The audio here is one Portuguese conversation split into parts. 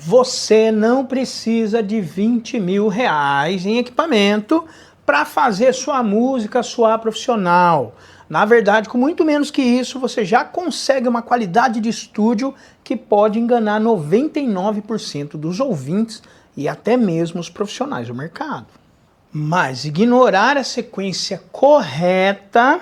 Você não precisa de 20 mil reais em equipamento para fazer sua música soar profissional. Na verdade, com muito menos que isso, você já consegue uma qualidade de estúdio que pode enganar 99% dos ouvintes e até mesmo os profissionais do mercado. Mas ignorar a sequência correta,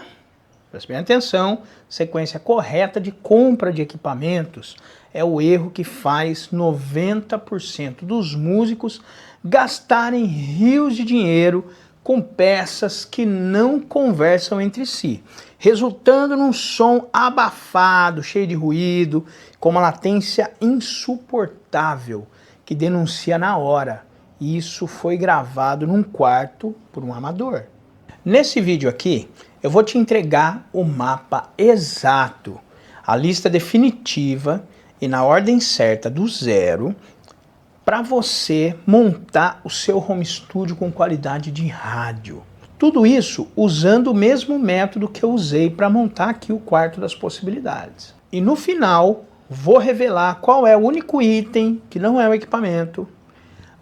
preste bem atenção, sequência correta de compra de equipamentos é o erro que faz 90% dos músicos gastarem rios de dinheiro com peças que não conversam entre si, resultando num som abafado, cheio de ruído, com uma latência insuportável, que denuncia na hora. Isso foi gravado num quarto por um amador. Nesse vídeo aqui, eu vou te entregar o mapa exato, a lista definitiva e na ordem certa do zero, para você montar o seu home studio com qualidade de rádio. Tudo isso usando o mesmo método que eu usei para montar aqui o quarto das possibilidades. E no final, vou revelar qual é o único item que não é o equipamento,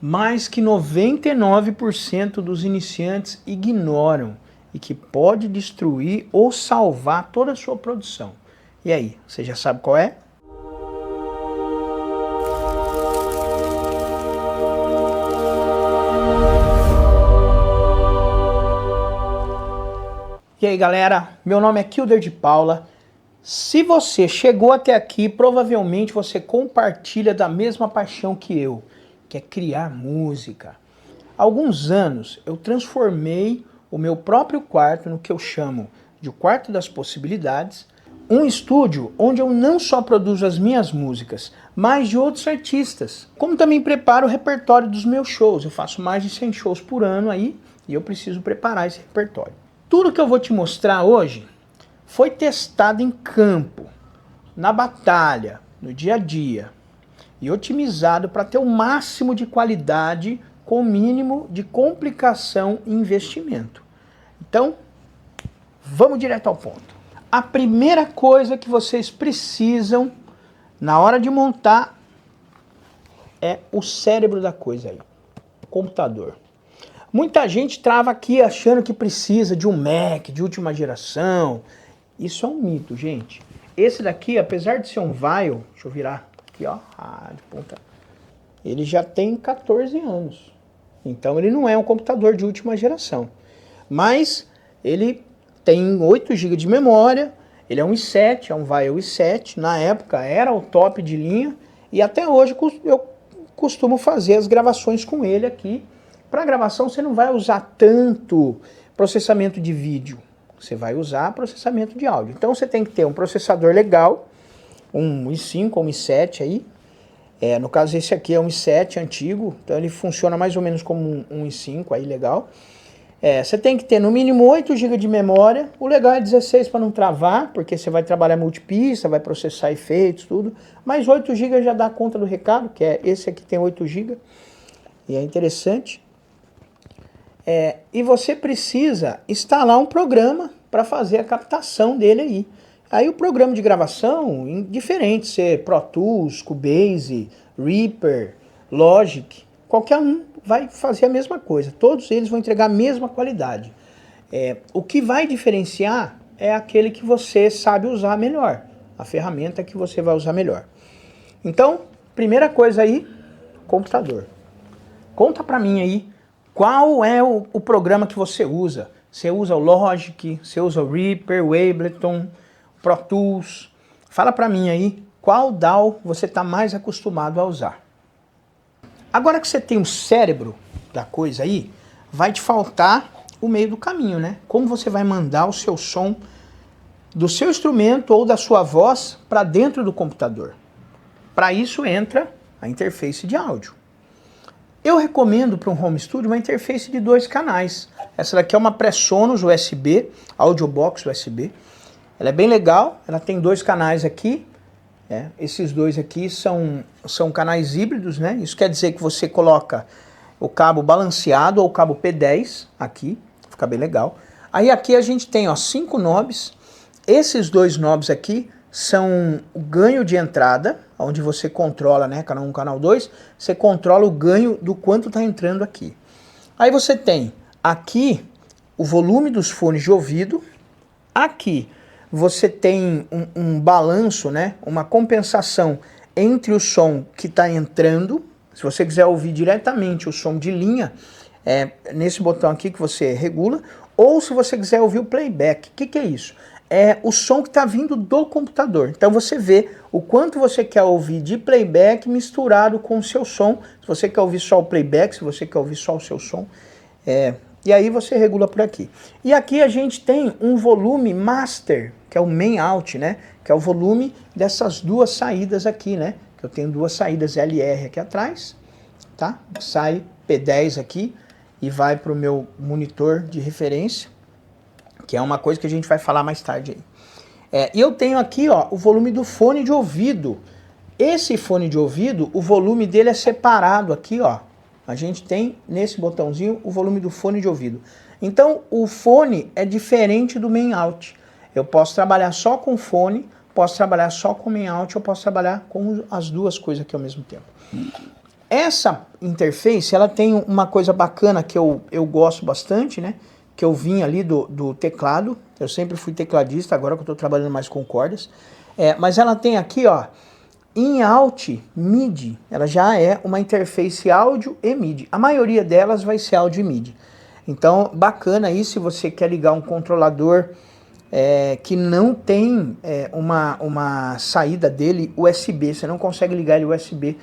mas que 99% dos iniciantes ignoram e que pode destruir ou salvar toda a sua produção. E aí, você já sabe qual é? E aí galera, meu nome é Kilder de Paula. Se você chegou até aqui, provavelmente você compartilha da mesma paixão que eu, que é criar música. Há alguns anos eu transformei o meu próprio quarto no que eu chamo de o quarto das possibilidades, um estúdio onde eu não só produzo as minhas músicas, mas de outros artistas, como também preparo o repertório dos meus shows. Eu faço mais de 100 shows por ano aí e eu preciso preparar esse repertório. Tudo que eu vou te mostrar hoje foi testado em campo, na batalha, no dia a dia e otimizado para ter o máximo de qualidade com o mínimo de complicação e investimento. Então, vamos direto ao ponto. A primeira coisa que vocês precisam na hora de montar é o cérebro da coisa aí, o computador. Muita gente trava aqui achando que precisa de um Mac de última geração. Isso é um mito, gente. Esse daqui, apesar de ser um Vaio, deixa eu virar aqui, ó, de ponta, ele já tem 14 anos. Então ele não é um computador de última geração. Mas ele tem 8 GB de memória, ele é um i7, é um Vaio i7. Na época era o top de linha e até hoje eu costumo fazer as gravações com ele aqui. Para gravação você não vai usar tanto processamento de vídeo, você vai usar processamento de áudio. Então você tem que ter um processador legal, um i5 ou um i7 aí. No caso esse aqui é um i7 antigo, então ele funciona mais ou menos como um i5 aí legal. Você tem que ter no mínimo 8 GB de memória, o legal é 16 para não travar, porque você vai trabalhar multipista, vai processar efeitos, tudo. Mas 8 GB já dá conta do recado, que é esse aqui tem 8 GB, e é interessante. E você precisa instalar um programa para fazer a captação dele aí. Aí o programa de gravação, diferente, ser Pro Tools, Cubase, Reaper, Logic, qualquer um vai fazer a mesma coisa. Todos eles vão entregar a mesma qualidade. O que vai diferenciar é aquele que você sabe usar melhor, a ferramenta que você vai usar melhor. Então, primeira coisa aí, computador. Conta para mim aí, qual é o programa que você usa? Você usa o Logic, você usa o Reaper, o Ableton, Pro Tools? Fala para mim aí, qual DAW você está mais acostumado a usar? Agora que você tem o cérebro da coisa aí, vai te faltar o meio do caminho, né? Como você vai mandar o seu som do seu instrumento ou da sua voz para dentro do computador? Para isso entra a interface de áudio. Eu recomendo para um home studio uma interface de 2 canais. Essa daqui é uma Presonus USB, Audiobox USB. Ela é bem legal, ela tem 2 canais aqui. Esses 2 aqui são canais híbridos, né? Isso quer dizer que você coloca o cabo balanceado ou o cabo P10 aqui, fica bem legal. Aí aqui a gente tem 5 knobs. Esses 2 knobs aqui são o ganho de entrada onde você controla, né, canal 1, canal 2, você controla o ganho do quanto está entrando aqui. Aí você tem aqui o volume dos fones de ouvido, aqui você tem um balanço, né, uma compensação entre o som que está entrando. Se você quiser ouvir diretamente o som de linha, é nesse botão aqui que você regula, ou se você quiser ouvir o playback. O que é isso? É o som que está vindo do computador. Então você vê o quanto você quer ouvir de playback misturado com o seu som. Se você quer ouvir só o playback, se você quer ouvir só o seu som. E aí você regula por aqui. E aqui a gente tem um volume master, que é o main out, né? Que é o volume dessas duas saídas aqui, né? Que eu tenho duas saídas LR aqui atrás, tá? Sai P10 aqui e vai para o meu monitor de referência, que é uma coisa que a gente vai falar mais tarde aí. E eu tenho aqui, ó, o volume do fone de ouvido. Esse fone de ouvido, o volume dele é separado aqui, ó. A gente tem nesse botãozinho o volume do fone de ouvido. Então o fone é diferente do main out. Eu posso trabalhar só com fone, posso trabalhar só com main out, eu posso trabalhar com as duas coisas aqui ao mesmo tempo. Essa interface, ela tem uma coisa bacana que eu gosto bastante, né? Que eu vim ali do teclado. Eu sempre fui tecladista, agora que eu estou trabalhando mais com cordas. Mas ela tem aqui, ó, in-out MIDI, ela já é uma interface áudio e MIDI. A maioria delas vai ser áudio e MIDI. Então, bacana aí se você quer ligar um controlador que não tem uma saída dele USB, você não consegue ligar ele USB,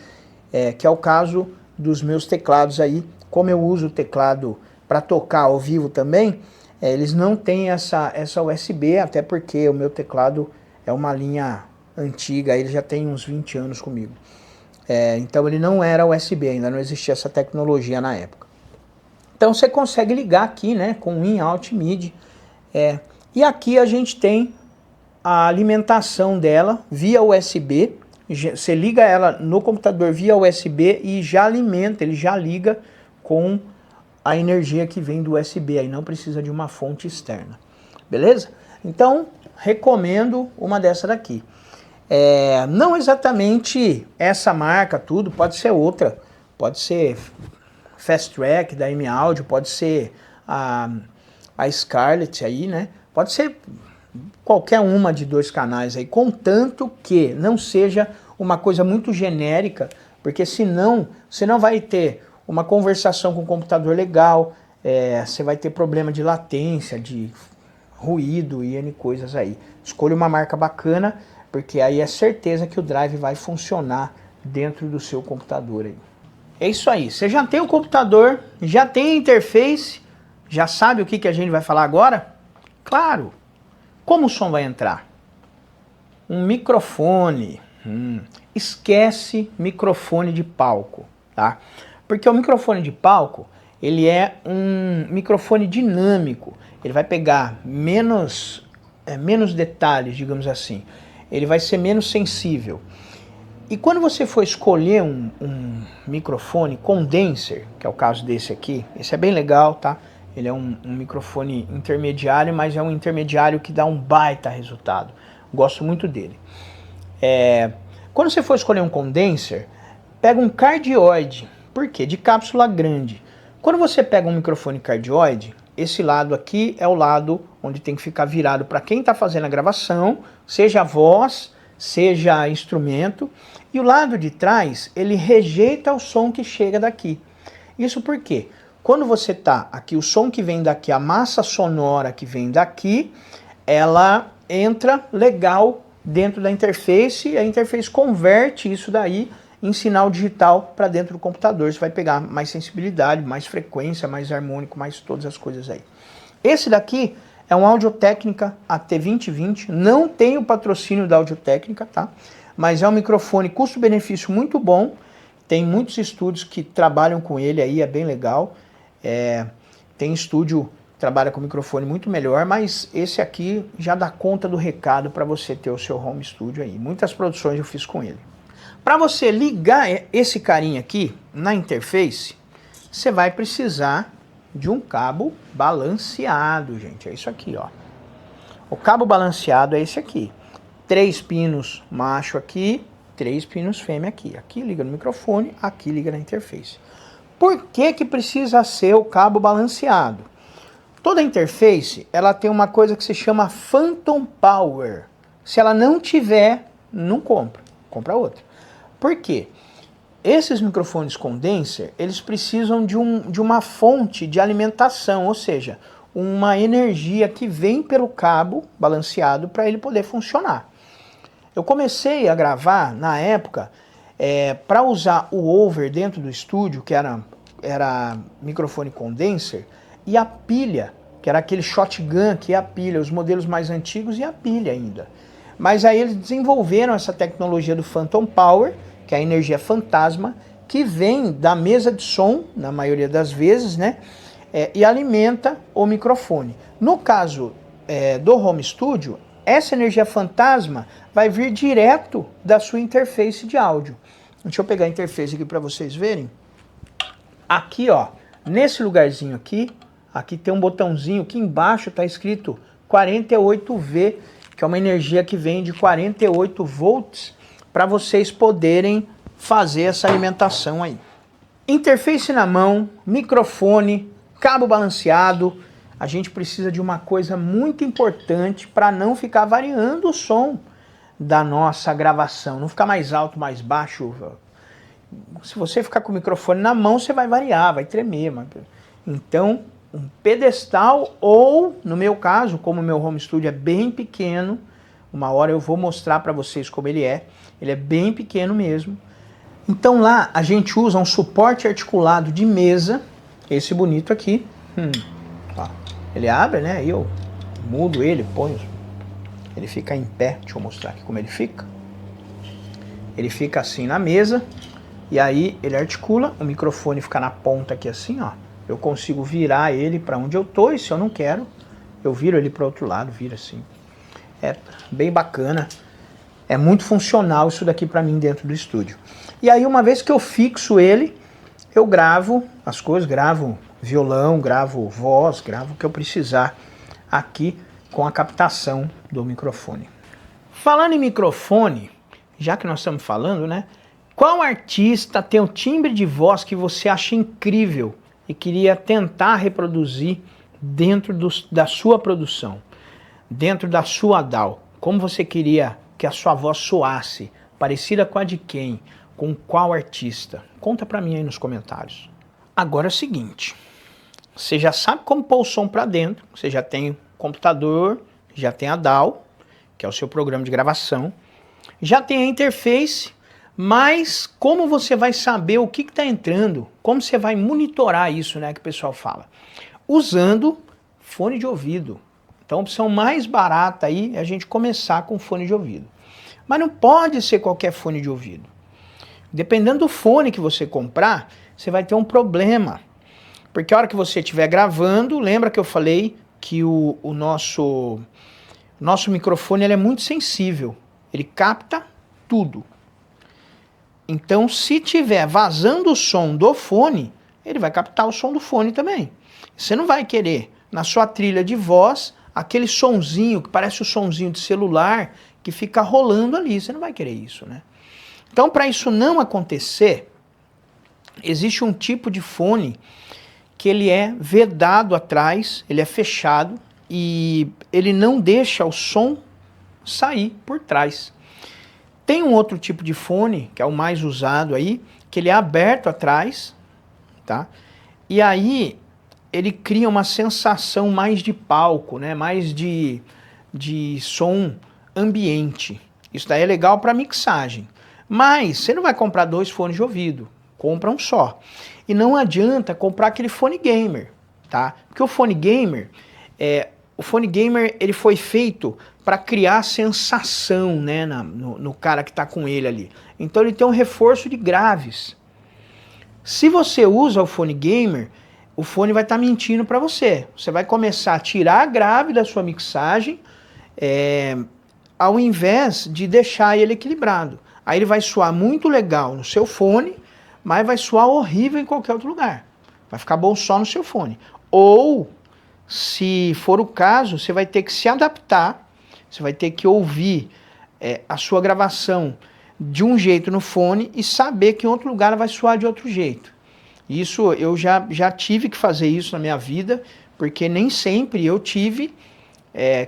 que é o caso dos meus teclados aí. Como eu uso o teclado para tocar ao vivo também, eles não têm essa USB, até porque o meu teclado é uma linha antiga, ele já tem uns 20 anos comigo. Então ele não era USB, ainda não existia essa tecnologia na época. Então você consegue ligar aqui, né, com in, out, MIDI. E aqui a gente tem a alimentação dela via USB. Você liga ela no computador via USB e já alimenta, ele já liga com a energia que vem do USB, aí não precisa de uma fonte externa. Beleza? Então recomendo uma dessa daqui. Não exatamente essa marca, tudo, pode ser outra, pode ser Fast Track da M-Audio, pode ser a Scarlett aí, né? Pode ser qualquer uma de 2 canais aí, contanto que não seja uma coisa muito genérica, porque senão você não vai ter uma conversação com o computador legal, você vai ter problema de latência, de ruído e N coisas aí. Escolha uma marca bacana, porque aí é certeza que o drive vai funcionar dentro do seu computador aí. É isso aí, você já tem o computador, já tem a interface, já sabe o que a gente vai falar agora? Claro! Como o som vai entrar? Um microfone. Esquece microfone de palco, tá? Porque o microfone de palco, ele é um microfone dinâmico, ele vai pegar menos detalhes, digamos assim. Ele vai ser menos sensível. E quando você for escolher um microfone condenser, que é o caso desse aqui, esse é bem legal, tá? Ele é um microfone intermediário, mas é um intermediário que dá um baita resultado. Gosto muito dele. Quando você for escolher um condenser, pega um cardioide. Por quê? De cápsula grande. Quando você pega um microfone cardioide, esse lado aqui é o lado onde tem que ficar virado para quem está fazendo a gravação, seja voz, seja instrumento. E o lado de trás, ele rejeita o som que chega daqui. Isso por quê? Quando você tá aqui, o som que vem daqui, a massa sonora que vem daqui, ela entra legal dentro da interface, e a interface converte isso daí em sinal digital para dentro do computador. Você vai pegar mais sensibilidade, mais frequência, mais harmônico, mais todas as coisas aí. Esse daqui é um Audio-Técnica AT2020, não tem o patrocínio da Audio-Técnica, tá? Mas é um microfone custo-benefício muito bom, tem muitos estúdios que trabalham com ele aí, é bem legal. Tem estúdio que trabalha com microfone muito melhor, mas esse aqui já dá conta do recado para você ter o seu home studio aí. Muitas produções eu fiz com ele. Para você ligar esse carinha aqui na interface, você vai precisar de um cabo balanceado, gente. É isso aqui, ó. O cabo balanceado é esse aqui. 3 pinos macho aqui, 3 pinos fêmea aqui. Aqui liga no microfone, aqui liga na interface. Por que que precisa ser o cabo balanceado? Toda interface, ela tem uma coisa que se chama Phantom Power. Se ela não tiver, não compra. Compra outra. Por quê? Esses microfones condenser, eles precisam de uma fonte de alimentação, ou seja, uma energia que vem pelo cabo balanceado para ele poder funcionar. Eu comecei a gravar, na época, para usar o over dentro do estúdio, que era microfone condenser, e a pilha, que era aquele shotgun, que é a pilha, os modelos mais antigos e a pilha ainda. Mas aí eles desenvolveram essa tecnologia do Phantom Power, que é a energia fantasma, que vem da mesa de som, na maioria das vezes, né? E alimenta o microfone. No caso do home studio, essa energia fantasma vai vir direto da sua interface de áudio. Deixa eu pegar a interface aqui para vocês verem. Aqui, ó, nesse lugarzinho aqui tem um botãozinho que embaixo está escrito 48V, que é uma energia que vem de 48 volts, para vocês poderem fazer essa alimentação aí. Interface na mão, microfone, cabo balanceado. A gente precisa de uma coisa muito importante para não ficar variando o som da nossa gravação, não ficar mais alto, mais baixo. Se você ficar com o microfone na mão, você vai variar, vai tremer. Então, um pedestal ou, no meu caso, como o meu home studio é bem pequeno, uma hora eu vou mostrar para vocês como ele é bem pequeno mesmo. Então lá a gente usa um suporte articulado de mesa, esse bonito aqui. Ó, ele abre, né? Aí eu mudo ele, ponho, ele fica em pé. Deixa eu mostrar aqui como ele fica. Ele fica assim na mesa e aí ele articula, o microfone fica na ponta aqui assim, ó. Eu consigo virar ele para onde eu tô e se eu não quero, eu viro ele para o outro lado, vira assim. É bem bacana. É muito funcional isso daqui para mim dentro do estúdio. E aí uma vez que eu fixo ele, eu gravo as coisas, gravo violão, gravo voz, gravo o que eu precisar aqui com a captação do microfone. Falando em microfone, já que nós estamos falando, né? Qual artista tem um timbre de voz que você acha incrível e queria tentar reproduzir dentro da sua produção, dentro da sua DAW? Como você queria que a sua voz soasse, parecida com a de quem? Com qual artista? Conta pra mim aí nos comentários. Agora é o seguinte, você já sabe como pôr o som pra dentro, você já tem o computador, já tem a DAW, que é o seu programa de gravação, já tem a interface, mas como você vai saber o que está entrando? Como você vai monitorar isso, né, que o pessoal fala? Usando fone de ouvido. Então a opção mais barata aí é a gente começar com fone de ouvido. Mas não pode ser qualquer fone de ouvido. Dependendo do fone que você comprar, você vai ter um problema. Porque a hora que você estiver gravando, lembra que eu falei que o nosso microfone ele é muito sensível. Ele capta tudo. Então, se tiver vazando o som do fone, ele vai captar o som do fone também. Você não vai querer, na sua trilha de voz, aquele sonzinho que parece o sonzinho de celular que fica rolando ali. Você não vai querer isso, né? Então, para isso não acontecer, existe um tipo de fone que ele é vedado atrás, ele é fechado e ele não deixa o som sair por trás. Tem um outro tipo de fone, que é o mais usado aí, que ele é aberto atrás, tá? E aí ele cria uma sensação mais de palco, né? Mais de som ambiente. Isso daí é legal para mixagem. Mas você não vai comprar 2 fones de ouvido, compra um só. E não adianta comprar aquele fone gamer, tá? Porque o fone gamer ele foi feito para criar sensação, né, no cara que está com ele ali. Então ele tem um reforço de graves. Se você usa o fone gamer, o fone vai estar mentindo para você. Você vai começar a tirar a grave da sua mixagem, ao invés de deixar ele equilibrado. Aí ele vai soar muito legal no seu fone, mas vai soar horrível em qualquer outro lugar. Vai ficar bom só no seu fone. Ou, se for o caso, você vai ter que se adaptar, você vai ter que ouvir a sua gravação de um jeito no fone e saber que em outro lugar ela vai soar de outro jeito. Isso eu já tive que fazer isso na minha vida, porque nem sempre eu tive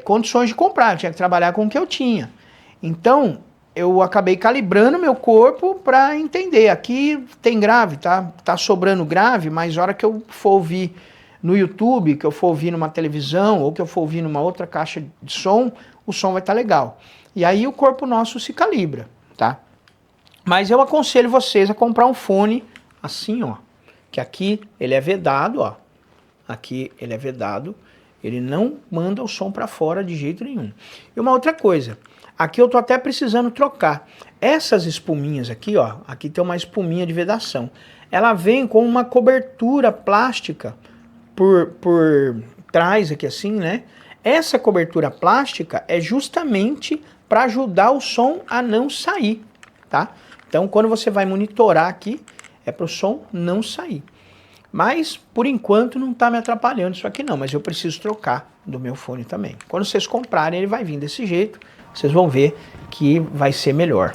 condições de comprar, eu tinha que trabalhar com o que eu tinha. Então, eu acabei calibrando meu corpo para entender, aqui tem grave, tá sobrando grave, mas a hora que eu for ouvir no YouTube, que eu for ouvir numa televisão, ou que eu for ouvir numa outra caixa de som, o som vai estar legal. E aí o corpo nosso se calibra, tá? Mas eu aconselho vocês a comprar um fone assim, ó, que aqui ele é vedado, ó. Aqui ele é vedado, ele não manda o som para fora de jeito nenhum. E uma outra coisa, aqui eu tô até precisando trocar. Essas espuminhas aqui, ó, aqui tem uma espuminha de vedação. Ela vem com uma cobertura plástica por trás aqui assim, né? Essa cobertura plástica é justamente para ajudar o som a não sair, tá? Então quando você vai monitorar aqui, é para o som não sair. Mas, por enquanto, não está me atrapalhando isso aqui não, mas eu preciso trocar do meu fone também. Quando vocês comprarem, ele vai vir desse jeito, vocês vão ver que vai ser melhor.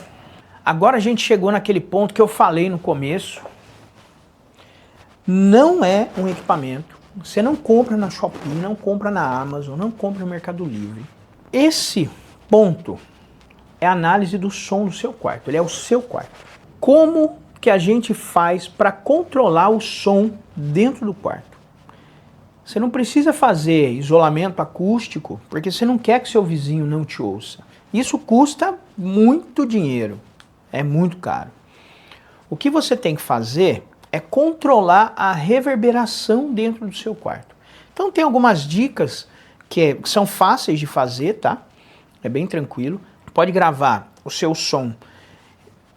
Agora a gente chegou naquele ponto que eu falei no começo. Não é um equipamento, você não compra na Shopee, não compra na Amazon, não compra no Mercado Livre. Esse ponto é a análise do som do seu quarto, ele é o seu quarto. Como que a gente faz para controlar o som dentro do quarto? Você não precisa fazer isolamento acústico, porque você não quer que seu vizinho não te ouça. Isso custa muito dinheiro, é muito caro. O que você tem que fazer é controlar a reverberação dentro do seu quarto. Então tem algumas dicas que são fáceis de fazer, tá? É bem tranquilo. Pode gravar o seu som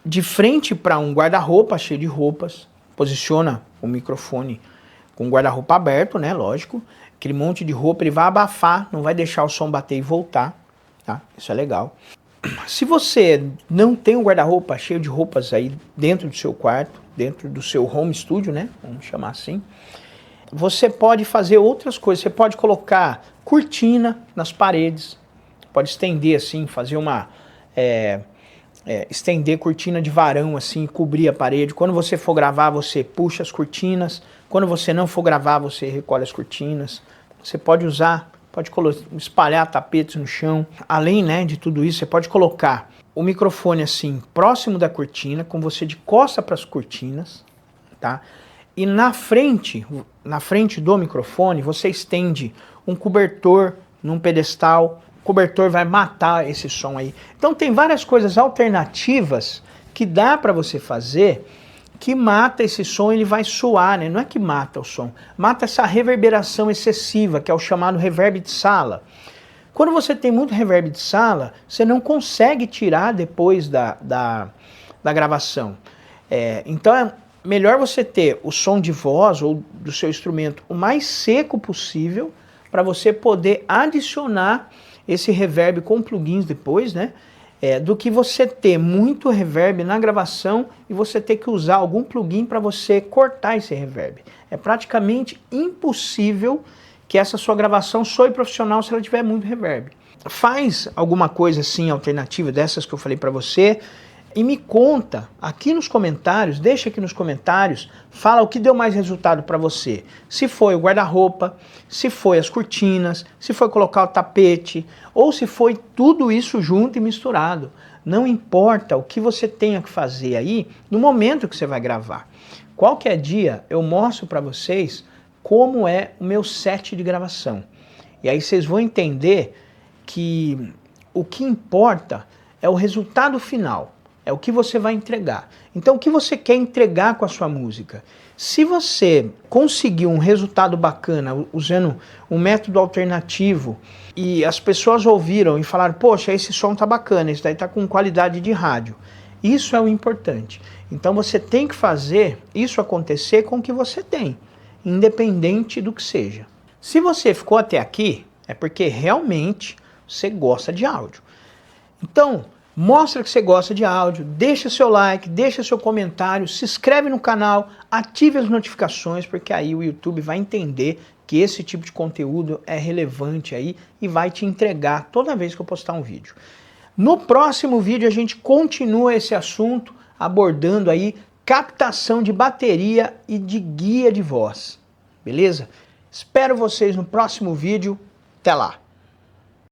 de frente para um guarda-roupa cheio de roupas, posiciona o microfone com o guarda-roupa aberto, né, lógico, aquele monte de roupa ele vai abafar, não vai deixar o som bater e voltar, tá? Isso é legal. Se você não tem um guarda-roupa cheio de roupas aí dentro do seu quarto, dentro do seu home studio, né, vamos chamar assim, você pode fazer outras coisas, você pode colocar cortina nas paredes, pode estender assim, fazer uma... estender cortina de varão assim, cobrir a parede. Quando você for gravar, você puxa as cortinas. Quando você não for gravar, você recolhe as cortinas. Você pode usar, pode espalhar tapetes no chão. Além, né, de tudo isso, você pode colocar o microfone assim, próximo da cortina, com você de costa para as cortinas, tá? E na frente do microfone, você estende um cobertor num pedestal. O cobertor vai matar esse som aí. Então tem várias coisas alternativas que dá para você fazer que mata esse som, ele vai soar, né? Não é que mata o som, mata essa reverberação excessiva, que é o chamado reverb de sala. Quando você tem muito reverb de sala, você não consegue tirar depois da gravação. Então é melhor você ter o som de voz ou do seu instrumento o mais seco possível para você poder adicionar esse reverb com plugins depois, né? Do que você ter muito reverb na gravação e você ter que usar algum plugin para você cortar esse reverb. É praticamente impossível que essa sua gravação soe profissional se ela tiver muito reverb. Faz alguma coisa assim alternativa dessas que eu falei para você e me conta aqui nos comentários, deixa aqui nos comentários, fala o que deu mais resultado para você. Se foi o guarda-roupa, se foi as cortinas, se foi colocar o tapete, ou se foi tudo isso junto e misturado. Não importa o que você tenha que fazer aí no momento que você vai gravar. Qualquer dia eu mostro para vocês como é o meu set de gravação. E aí vocês vão entender que o que importa é o resultado final. É o que você vai entregar. Então, o que você quer entregar com a sua música? Se você conseguir um resultado bacana usando um método alternativo e as pessoas ouviram e falaram, poxa, esse som tá bacana, esse daí tá com qualidade de rádio. Isso é o importante. Então, você tem que fazer isso acontecer com o que você tem, independente do que seja. Se você ficou até aqui, é porque realmente você gosta de áudio. Então, mostra que você gosta de áudio, deixa seu like, deixa seu comentário, se inscreve no canal, ative as notificações, porque aí o YouTube vai entender que esse tipo de conteúdo é relevante aí e vai te entregar toda vez que eu postar um vídeo. No próximo vídeo a gente continua esse assunto, abordando aí captação de bateria e de guia de voz. Beleza? Espero vocês no próximo vídeo. Até lá!